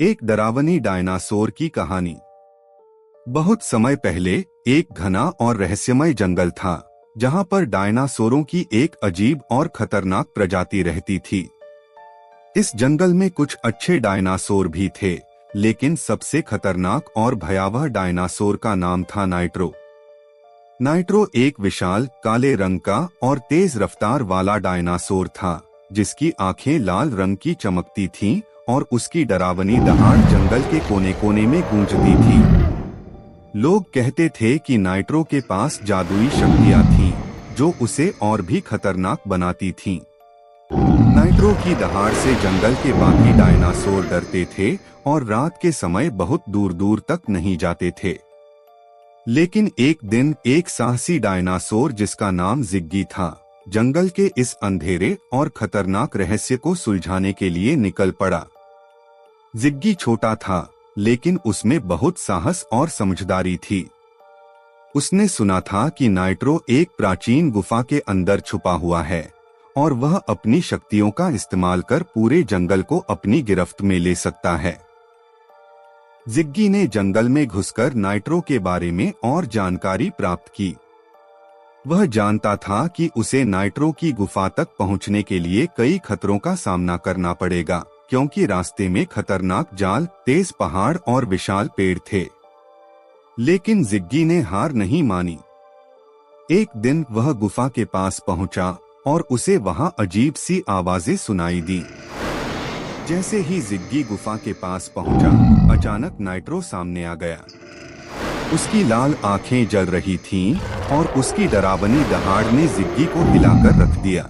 एक डरावनी डायनासोर की कहानी। बहुत समय पहले एक घना और रहस्यमय जंगल था, जहां पर डायनासोरों की एक अजीब और खतरनाक प्रजाति रहती थी। इस जंगल में कुछ अच्छे डायनासोर भी थे, लेकिन सबसे खतरनाक और भयावह डायनासोर का नाम था नाइट्रो। नाइट्रो एक विशाल काले रंग का और तेज रफ्तार वाला डायनासोर था, जिसकी आंखें लाल रंग की चमकती थीं और उसकी डरावनी दहाड़ जंगल के कोने कोने में गूंजती थी। लोग कहते थे कि नाइट्रो के पास जादुई शक्तियां थीं, जो उसे और भी खतरनाक बनाती थीं। नाइट्रो की दहाड़ से जंगल के बाकी डायनासोर डरते थे और रात के समय बहुत दूर दूर तक नहीं जाते थे। लेकिन एक दिन एक साहसी डायनासोर जिसका नाम जिग्गी था, जंगल के इस अंधेरे और खतरनाक रहस्य को सुलझाने के लिए निकल पड़ा। जिग्गी छोटा था, लेकिन उसमें बहुत साहस और समझदारी थी। उसने सुना था कि नाइट्रो एक प्राचीन गुफा के अंदर छुपा हुआ है और वह अपनी शक्तियों का इस्तेमाल कर पूरे जंगल को अपनी गिरफ्त में ले सकता है। जिग्गी ने जंगल में घुसकर नाइट्रो के बारे में और जानकारी प्राप्त की। वह जानता था कि उसे नाइट्रो की गुफा तक पहुंचने के लिए कई खतरों का सामना करना पड़ेगा, क्योंकि रास्ते में खतरनाक जाल, तेज पहाड़ और विशाल पेड़ थे। लेकिन जिग्गी ने हार नहीं मानी। एक दिन वह गुफा के पास पहुंचा और उसे वहां अजीब सी आवाजें सुनाई दी। जैसे ही जिग्गी गुफा के पास पहुंचा, अचानक नाइट्रो सामने आ गया। उसकी लाल आंखें जल रही थीं और उसकी डरावनी दहाड़ ने जिग्गी को हिलाकर रख दिया।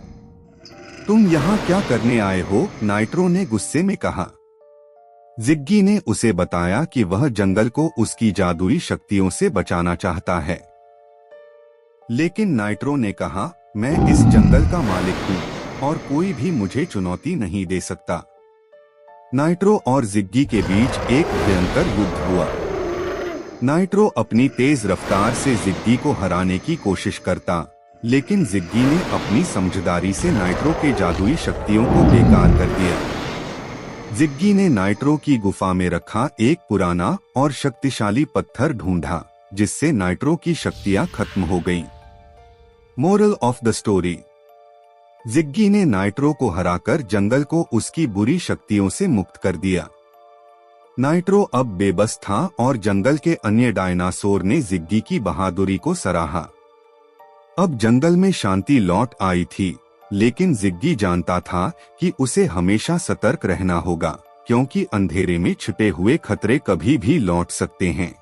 तुम यहाँ क्या करने आए हो? नाइट्रो ने गुस्से में कहा। जिग्गी ने उसे बताया कि वह जंगल को उसकी जादुई शक्तियों से बचाना चाहता है। लेकिन नाइट्रो ने कहा, मैं इस जंगल का मालिक हूँ और कोई भी मुझे चुनौती नहीं दे सकता। नाइट्रो और जिग्गी के बीच एक भयंकर युद्ध हुआ। नाइट्रो अपनी तेज रफ्तार से जिग्गी को हराने की कोशिश करता, लेकिन जिग्गी ने अपनी समझदारी से नाइट्रो के जादुई शक्तियों को बेकार कर दिया। जिग्गी ने नाइट्रो की गुफा में रखा एक पुराना और शक्तिशाली पत्थर ढूंढा, जिससे नाइट्रो की शक्तियां खत्म हो गईं। मोरल ऑफ द स्टोरी: जिग्गी ने नाइट्रो को हराकर जंगल को उसकी बुरी शक्तियों से मुक्त कर दिया। नाइट्रो अब बेबस था और जंगल के अन्य डायनासोर ने जिग्गी की बहादुरी को सराहा। अब जंगल में शांति लौट आई थी, लेकिन जिग्गी जानता था कि उसे हमेशा सतर्क रहना होगा, क्योंकि अंधेरे में छिपे हुए खतरे कभी भी लौट सकते हैं।